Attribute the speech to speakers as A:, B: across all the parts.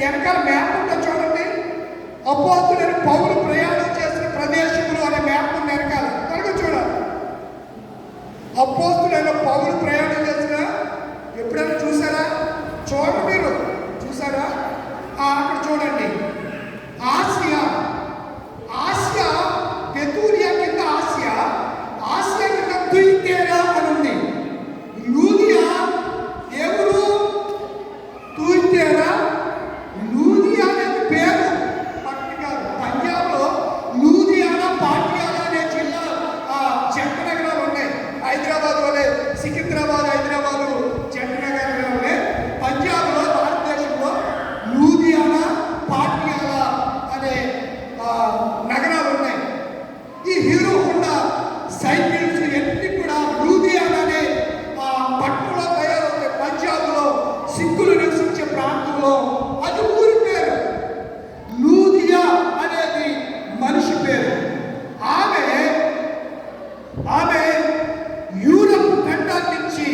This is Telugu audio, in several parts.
A: వెనకాల మ్యాప్ ఉంటుంది చూడండి. అపోస్తులైన పౌలు ప్రయాణం చేసిన ప్రదేశములు అనే మ్యాప్ ఉంది వెనకాల. త్వరగా చూడాలి. అపోస్తులైన పౌలు ప్రయాణం చేసిన ఎప్పుడైనా చూసారా? చూడండి, మీరు చూసారా? అక్కడ చూడండి. ఆసియా పెతూరియా కింద ఆసియా కింద తుయితేరా అని ఉంది. లూదియా ఎవరు? తుయితేరా. లూదియా అనేది పేరు పట్టు కాదు. పంజాబ్లో లూధియానా, పాటియాలా అనే జిల్లా జంట నగరాలు ఉన్నాయి. హైదరాబాద్ వలె సికింద్రాబాద్, హైదరాబాదు జంట నగరాలు ఉన్నాయి. పంజాబ్లో, భారతదేశంలో లూధియానా, పాటియాలా అనే నగరాలు ఉన్నాయి. ఈ హీరో హోండా సైకిల్స్ ఎన్ని కూడా లూధియానా అనే పట్టణంలో తయారవుతాయి. పంజాబ్లో సిక్కులు నివసించే ప్రాంతంలో అది ఊరి పేరు. లూధియా అనేది మనిషి పేరు. ఆమె యూరప్ ఖండం నుంచి,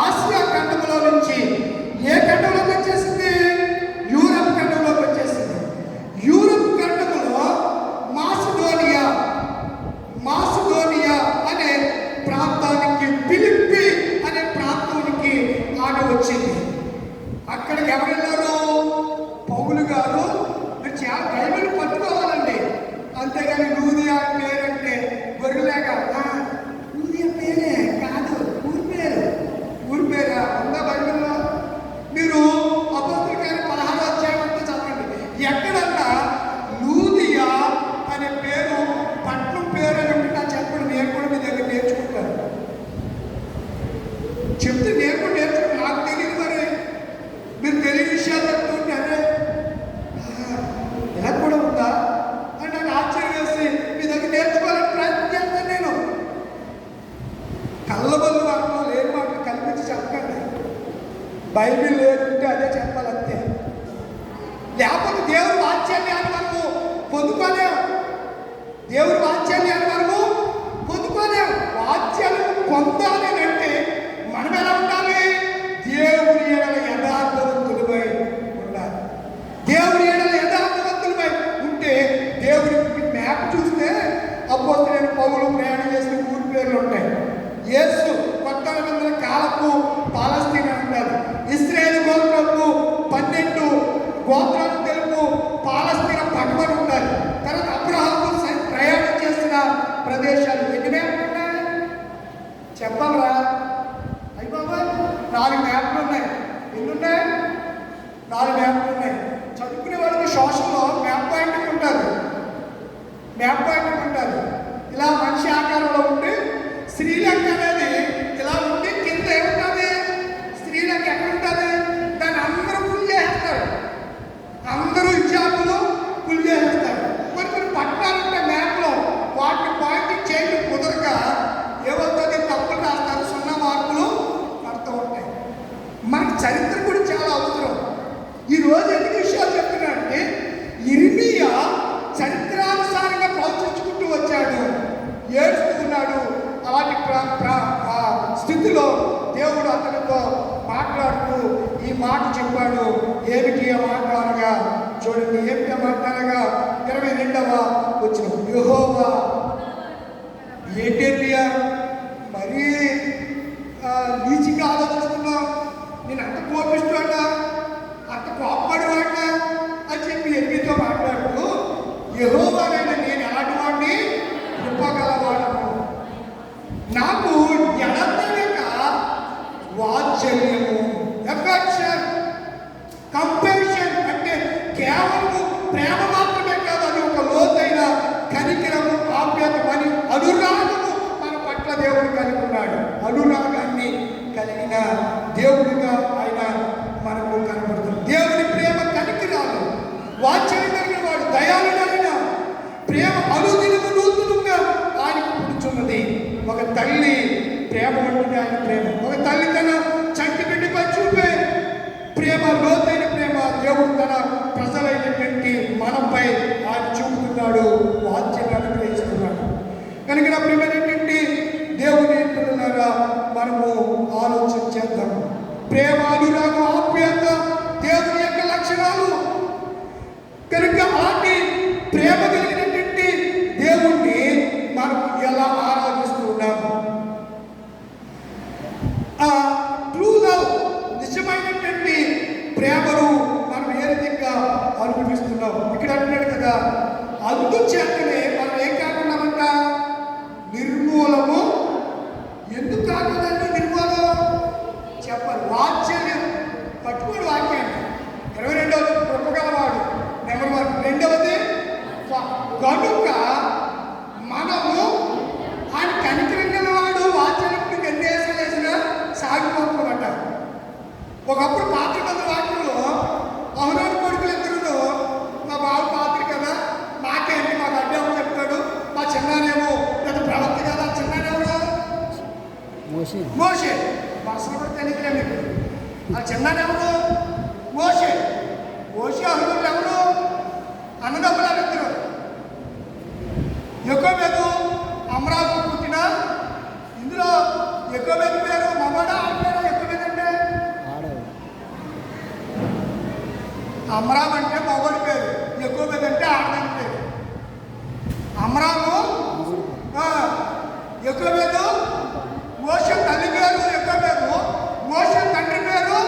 A: ఆసియా ఖండంలో నుంచి ఏ ఖండంలోకి వచ్చేసింది? యూరప్ ఖండంలోకి వచ్చేసింది. యూరప్ ఖండంలో మాసిదోనియా అనే ప్రాంతానికి, ఫిలిప్పి అనే ప్రాంతానికి ఆమె వచ్చింది. అక్కడికి ఎవరు వెళ్ళారు? పౌలు గారు. మీరు చాలా బైబిల్ పట్టుకోవాలండి. అంతేగాని లూదియా పేరంటే గొర్రెలేగా లూదియా పేరే కాదు, ఊరి పేరు. ఊరి పేరా ఉందా బైబిల్లో? మీరు అపోస్తుల కార్యం 16వ అధ్యాయం అంతా చదవండి. ఎక్కడన్నా లూదియా అనే పేరు పట్నం పేరు అని ఉంటే చెప్పండి. నేను కూడా మీ దగ్గర నేర్చుకుంటాను. చెప్తే నేను కూడా నేర్చుకుంటాను. నాకు తెలియదు, మరి మీరు తెలియని విషయాలు చెప్తుంటే అదే ఇలా కూడా ఉందా అని నాకు ఆశ్చర్యం వేసి మీ దగ్గర నేర్చుకోవాలని ప్రయత్నం చేస్తాను. నేను కళ్ళబల్లు వాటిలో లేని వాటిని కల్పించి చెప్పకండి. బైబిల్ లేదంటే అదే చెప్పాలంతే. లేకపోతే దేవుడి వాత్సల్యాన్ని మనము పొందుకోలేము. దేవుడి వాత్సల్యాన్ని మనము పొందుకోలేము. వాత్సల్యం పొందాలి అంటే మనం ఎలా ఉండాలి? దేవుడి ఎడల యథార్థవంతులమై ఉండాలి. దేవుడి ఎడల యథార్థవంతులమై ఉంటే దేవుడికి మ్యాప్ చూస్తే అపోస్తలుడైన పౌలు ప్రయాణం చేసిన ఊరి పేర్లు ఉంటాయి. యేసు కొత్త నిబంధన కాలపు పాలస్తీనా అంటారు. ఇశ్రాయేలు గోత్రపు 12 గోత్రాలు తెలుపు పాలస్తీనా పట్టణం ఉండాలి. తర్వాత అబ్రహాము ప్రయాణం చేసిన ప్రదేశాలు ఎన్ని మ్యాప్లు ఉన్నాయి చెప్పాలరా? అయ్యి బాబా 4 మ్యాప్లు ఉన్నాయి. ఎన్ని ఉన్నాయి? 4 మ్యాప్లు ఉన్నాయి. చదువుకునే వాళ్ళకి సోషల్లో మ్యాప్ పాయింట్ ఉంటుంది. ఇలా మనిషి ఆకారంలో ఉండి శ్రీలంక అనేది ఇలా ఉండి కింద ఏముంటుంది? శ్రీలంక ఎక్కడ ఉంటుంది? దాన్ని అందరూ ఫుల్ చేస్తారు. అందరూ విద్యార్థులు ఫుల్ చేస్తారు. కొన్ని పట్టణాలు ఉంటాయి మ్యాప్లో. వాటిని పాయింట్ చేయడం కుదరక ఏమవుతుంది? తప్పులు రాస్తారు, 0 మార్కులు పడుతూ ఉంటాయి. మనకి చరిత్ర కూడా చాలా అవసరం. ఈరోజు ఎన్ని విషయాలు చెప్తున్నానంటే, ఇర్మియా చరిత్రానుసారంగా ప్రవర్తించుకుంటూ వచ్చాడు, ఏడుస్తున్నాడు. అలాంటి స్థితిలో దేవుడు అతనితో మాట్లాడుతూ ఈ మాట చెప్పాడు. ఏమిటి ఆ మాట అనగా చూడండి. ఏమిటి ఆ మాట అనగా 22వ వచనం. యెహోవా ఏంటేమియా మరీ నీచిగా ఆలోచిస్తున్నావు, నేను అంత కోపిస్తున్నా, అంత కోపపడేవాడినా అని చెప్పి ఎన్నితో మాట్లాడుతూ, యెహోవానైనా నేను ఎలాంటి వాడిని? కృపగలవాడను, నాకు ఎడతెగక వాత్సల్యము, ఎఫెక్షన్, కంపాషన్ అంటే కేవలం ప్రేమ మాత్రమే కాదు, అది ఒక లోతైన కనికరము, ఆప్యాయతమని అనురాగము మన పట్ల దేవుడు కలిగి ఉన్నాడు. అనురాగాన్ని కలిగిన దేవుడిగా ఆయన మనకు కనబడుతుంది. దేవుని ప్రేమ కనికరాలు, వాత్సల్యం కలిగిన వాడు, దయాళుడైన ప్రేమ అనుదినము నూతనంగా ఆయనకు పుడుచున్నది. ఒక తల్లి ప్రేమ ఉంటుంది ఆయన ప్రేమ. ఒక తల్లి తన చంటి బిడ్డపై చూపే ప్రేమ, లోతైన ప్రేమ దేవుడు తన ప్రజలైనటువంటి మనపై ఆయన చూపుతున్నాడు, వాత్సల్యాన్ని అనుగ్రహిస్తున్నాడు. కనుక నా ప్రియమైనటువంటి దేవుని ఇంటున్నారా మనము ఆలోచన చేద్దాం. ప్రేమ, అనురాగం, ఆప్యాయత దేవుని యొక్క లక్షణ చాలు. కనుక అలాంటి ప్రేమ కలిగినటువంటి దేవుణ్ణి మనం ఎలా ఆరాధిస్తూ ఉన్నాము? ఆ ట్రూ లవ్, నిజమైనటువంటి ప్రేమను మనం ఏ విధంగా అనుభవిస్తున్నాం? ఇక్కడ అంటున్నాడు కదా, అందుచేతనే మనం ఏం కాకున్నామంట? నిర్మూలము. ఎందుకు కాకూడదండి నిర్మూలం? చెప్పాలి. వాత్సల్యం పట్టుకోడు వాక్యాన్ని. 22వ కృపగలవాడు నెంబర్ 1. రెండవది కనుక మనము ఆయన కనికరం గలవాడు, వాత్సల్యం ఎన్ని వేసాలు వేసినా సాగిపోతున్నమాట. ఒకప్పుడు పాత్ర మంది వాక్యంలో అవునోడు కొడుకులు ఇద్దరు, మా బాబు పాత్ర కదా, నాకేంటి, మాకు అడ్డేమో చెప్తాడు, మా చిన్నానేమో పెద్ద ప్రవక్త కదా. చిన్నానేమో మోషే, భాషలు కూడా తెలియదులే మీకు. ఆ చిన్నానేమో మోషే. అహరోను ఎవరు? అన్నదమ్ములు ఇద్దరు. యొకోబేదు అమ్రాకు పుట్టిన. ఇందులో యొకోబేదు పేరు మగవాడా ఆడపేరా? యొకోబేదు అంటే అమ్రామ్ అంటే మగవాడి పేరు, యొకోబేదు అంటే ఆడదాని పేరు. అమ్రాము యొకోబేదు. మోషే తల్లి పేరు యొకోబేదు, మోషే తండ్రి పేరు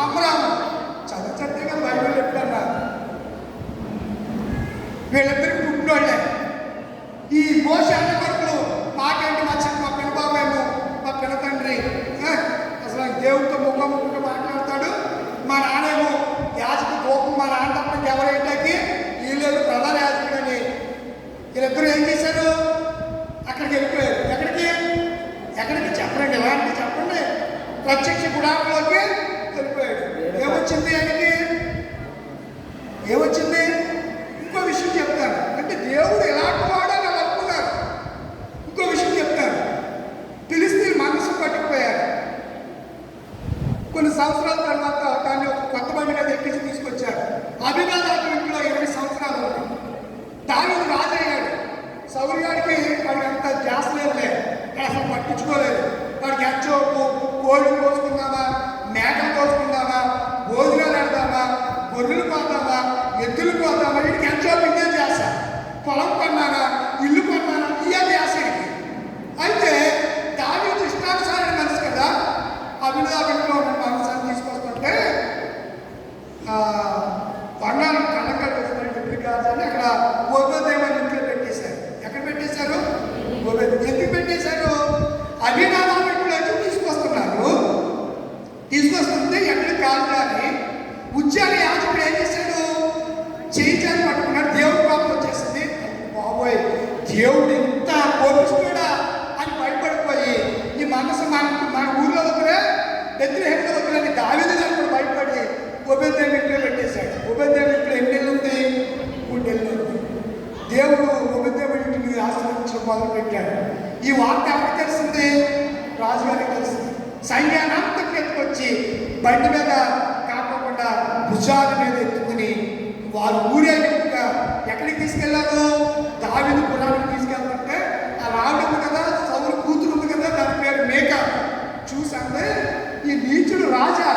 A: అమ్రాము. చదివితే కదా బైబిల్ ఎప్పుడన్నా. వీళ్ళిద్దరికి పుట్టినోళ్ళే. ఈ మోషే అన్న కొడుకులు మాకేంటి, మా పినబాబేమో, మా పిన తండ్రి అసలు దేవుడితో ముఖముఖంగా మాట్లాడతాడు. మా నాన్నేమో యాజకు కోపం, మా నాన్న తప్ప ఎవరేంటాకి వీళ్ళు ప్రధాన యాజకుడని. వీళ్ళిద్దరూ ఏం చేశారు? అక్కడికి వెళ్ళిపోయారు. ఎక్కడికి చెప్పండి, ఎలాంటి చెప్పండి. ప్రత్యక్ష గుడారంలోకి వెళ్ళిపోయాడు. ఏమొచ్చింది? ఇంకో విషయం చెప్తాను. అంటే దేవుడు ఎలాంటి వాడని అలా అనుకున్నారు. ఇంకో విషయం చెప్తాను. ఫిలిష్తీయులు మనసు పట్టుకుపోయారు. కొన్ని సంవత్సరాల తర్వాత దాన్ని ఒక కొత్త బండి మీద ఎక్కించి తీసుకొచ్చారు. అభిగాదాకు ఇంట్లో 20 సంవత్సరాలు ఉంది. దావీదు రాజు అయ్యాడు. సౌలు గారికి వాడికి అంత ధ్యాస లేదులే, అసలు పట్టించుకోలేదు. వాడికి ఎంచోపు, కోళ్ళు కోసుకుందామా, మేకలు కోసుకుందామా, భోజనాలు పెడదామా, గొర్రెలు పోతామా, ఎద్దులు పోతామా, వీడికి ఎంచోపు ఇదే చేస్తా. పొలం కొన్నానా, ఇల్లు కొన్నానా, ఇదే చేసేది. అయితే దావీదు ఇష్టానుసారైన మనసు కదా. అభినదాభిలో ఉన్న మనసాన్ని తీసుకొస్తుంటే బంగారం కళ్ళకట్టు కాదని అక్కడ ఓబేదేవుని ఇంట్లో పెట్టేశారు. ఎక్కడ పెట్టేశారు? ఎందుకు పెట్టేశారు? అభినదాభిలో తీసుకొస్తుంటే ఎక్కడికి కాదు కానీ ఉజ్జాల యాజకుడు ఏం చేశాడు? చేయించాలని పట్టుకున్నాడు. దేవుడు కోపం వచ్చేసింది. బాబోయ్, దేవుడు ఇంత కోపిస్తాడా అని భయపడిపోయి ఈ మనసు మన ఊళ్ళో వదిలే, బెత్లెహేములో వదిలేని దావీదు గారు కూడా భయపడి ఓబేదేవుని ఇంట్లో పెట్టేశాడు. ఓబేదేవుని ఇంట్లో ఎన్ని నెలలు ఉంది? 3 నెలలు ఉంది. దేవుడు ఓబేదేవుని ఇంటిని ఆశ్రయించడం మొదలుపెట్టాడు. ఈ వార్త ఎవరికి తెలిసింది? రాజుగారికి తెలిసింది. సైన్యానంతకు ఎత్తుకొచ్చి బండి మీద కాకుండా భుజాల మీద ఎత్తుకుని వారు ఊరేగింపుగా ఎక్కడికి తీసుకెళ్లారు? దావీదు పురానికి తీసుకెళ్తుంటే ఆ రావడం ఉంది కదా, సౌలు కూతురు ఉంది కదా, దాని పేరు మేక. చూసంటే ఈ నీచుడు రాజా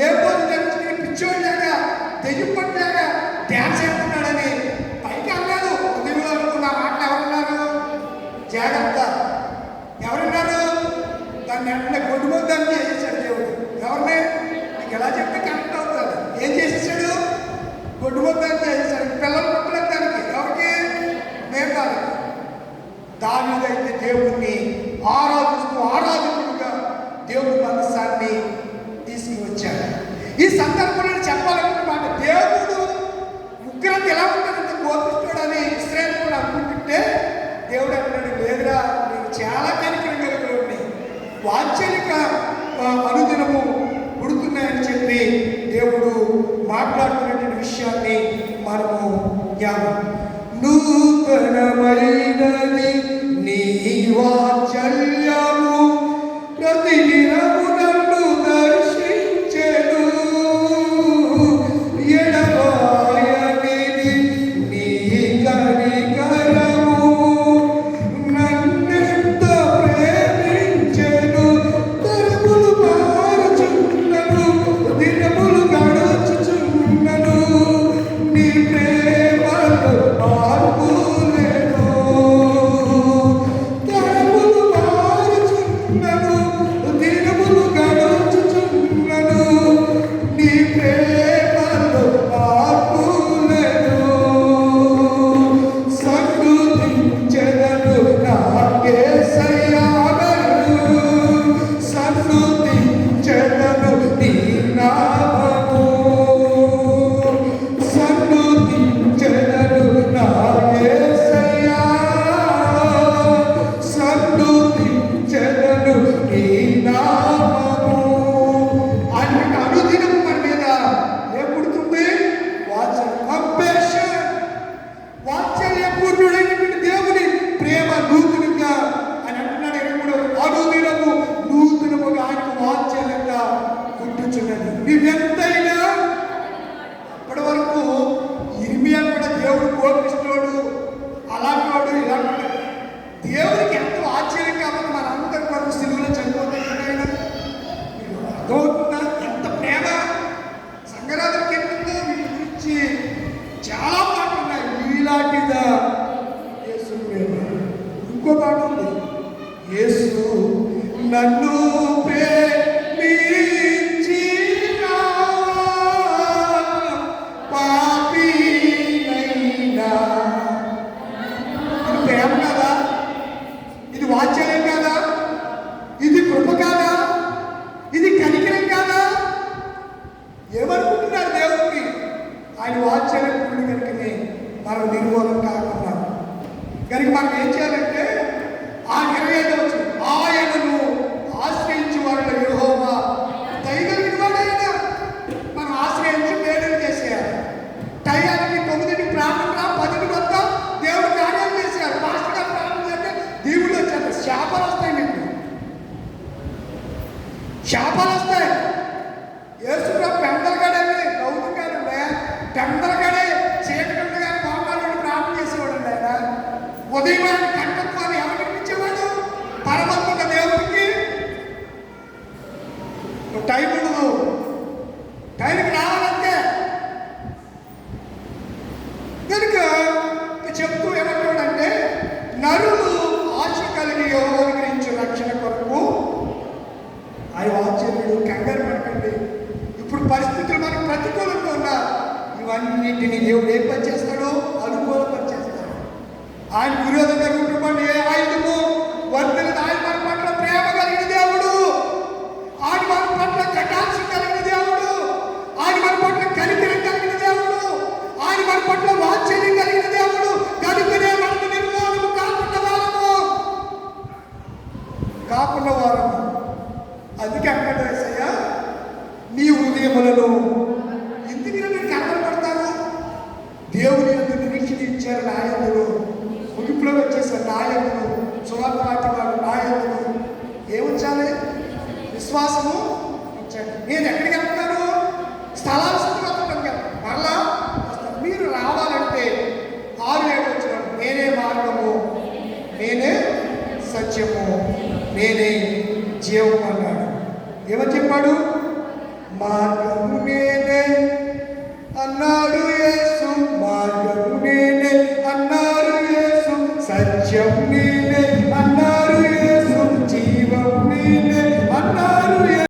A: ఏ పోజు ధరించుకుని పిచ్చోళ్ళగా, దెయ్యం పట్టలాగా డ్యాన్స్ చేస్తున్నాడని పైకి అన్నాడు. ఉదయంలో అనుకున్న మాటలు ఎవరున్నారు? జాగ్రత్త. ఎవరున్నారు? దాన్ని వెంటనే గొడ్డుమొద్దని చేసేసాడు దేవుడు. ఎవరిని? నీకు ఎలా చెప్తే కనెక్ట్ అవుతాడు. ఏం చేసేసాడు? గొడ్డుమొద్దని చేసేసాడు. పిల్లలు పుట్టలేదు దానికి. ఎవరికి? మేకాలు. దావీదు అయితే దేవుణ్ణి ఆరాధితుడుగా దేవుడి మనసాన్ని తీసుకువచ్చాడు. ఈ సందర్భంలో చెప్పాలనుకున్నమాట, దేవుడు ఉగ్రత ఎలా ఉంటుందంటే కోపిస్తాడని ఇశ్రాయేలు కూడా అనుకుంటుంటే దేవుడు అంటాడు, లేదురా, నేను చాలా కనికరం కలిగినోడిని, వాత్సల్యక అనుదినము పుడుతున్నాయని చెప్పి దేవుడు మాట్లాడుతున్నటువంటి విషయాన్ని మనము నూతనమైనది నీ వాత్సల్యము ప్రతిదినము నన్ను దర్శించెను, ఎడబాయనిది నీ కనికరము నన్నెంత ప్రేమించెను, తరములు మారుచున్నను, దినములు గడుచుచున్నను, మార్పు లేదు. తరములు మారుచున్నను, దినములు గడుచుచున్నను, నీ ప్రేమలో మార్పు లేదు. సన్నుతించెదను నా యేసయ్యను, సన్నుతించెదను నీ నామము, సన్నుతించెదను నా యేసయ్యా, సన్నుతించెదను నీ నామము. ఆయన అనుదినము మన మీద ఏం పుడుతుంది? వాత్సల్యం, కంపాషన్. వాత్సల్యపూర్ణుడైనటువంటి దేవుని ప్రేమ నూతనంగా అని అంటున్నాడు. కూడా అనుదినము నూతనముగా ఆయనకు వాత్సల్యంగా పుట్టుచున్నది. నీవెంతైనా ఇప్పటి వరకు ఇర్మియా కూడా దేవుడు కోపిస్తున్నాడు, అలాంటి ఇలాంటి దేవుడికి ఎంతో ఆశ్చర్యం కాబట్టి మనందరి కొరకు సిలువలో చనిపోతున్నాడు. అర్థమవుతుందా ఎంత ప్రేమ? సంగరాధన కీర్తనలో వీటి గురించి చాలా పాటలు ఉన్నాయి. ఇలాంటిదా యేసు ప్రేమ. ఇంకో పాట ఉంది, యేసు నన్ను ప్రేమించినా పాపినైనా. ఇది ప్రేమ కాదా? ఇది వాత్సల్యం కాదా? ఇది కృప కాదా? ఇది కనికరం కాదా? ఏమనుకుంటున్నారు దేవుడిని? ఆయన వాత్సల్యం కనుకనే మనం నిర్మూలన కాకుండా కనుక మనం ఏం చేయాలంటే ఆ 25వ వచనం, ఆయనను ఆశ్రయించి వారిలో యెహోవా దయగలిగిన వాడైనా. మనం ఆశ్రయించి మేలు చేసేయాలి. టయానికి 9కి ప్రార్థన, 10కి వద్దాం, దేవుడు కార్యాలు చేసేయాలి. పాస్టర్ గారు ప్రార్థన చేస్తే దేవుడు వచ్చారు. శాపాలు వస్తాయి, మీకు శాపాలు వస్తాయి. యేసుప్రభు పెందలగడండి, గౌతమ్ గారండి, పెందలగడే చీకటి గారి మోకాళ్ళని ప్రార్థన చేసేవాడు అండి. ఆయన ఉదయం ఆయన కంఠత్వాన్ని ఎవరు వినిపించేవాడు? పరమాత్మ దేవుడికి. టైం ఉండదు, టైంకి రావాలంటే. కనుక చెప్తూ ఏమంటాడంటే, నరులు ఆశ కలిగి యెహోవాను గురించి రక్షణ కొరకు ఆయన వాత్సల్యుడు. కంగారు పడకండి. ఇప్పుడు పరిస్థితులు మనకు ప్రతికూలంగా ఉన్నా ఇవన్నింటినీ దేవుడు ఏం పని చేస్తాడో అనుకూల పని చేస్తాడు. ఆయన విరోధంగా ఉంటుకోండి, ఏ ఆయుధము వర్తలేదు. ఆయన మన పట్ల ప్రేమ కలిగిన దేవుడు, ఆయన మన పట్ల కటాక్షం కలిగిన దేవుడు, ఆయన మన పట్ల కనికరం కలిగిన దేవుడు, ఆయన మన పట్ల వాత్సల్యం కలిగిన దేవుడు. కనుకనే మనకు నిర్మూలము కాకుండా వారము. అందుకే అక్కడ యేసయ్య నీ హృదయములను ఎందుకు మీరు కనబడతారు? దేవుని యొక్క నిరీక్షణ ఇచ్చారు నాయకులు, ముగింపులో వచ్చేసారు నాయకులు, సువార్త పాటి వాడు నాయకులు. ఏముంచాలి? విశ్వాసము ఉంచండి. నేను ఎక్కడికి వెళ్తాను? స్థలాలు మరలా మీరు రావాలంటే 6-7 వచ్చిన నేనే మార్గము, నేనే సత్యము, నేనే జీవము అన్నాడు. ఏమని చెప్పాడు? మార్గము నేనే అన్నాడు యేసు, మార్గము నేనే అన్నాడు యేసు, సత్యం నేనే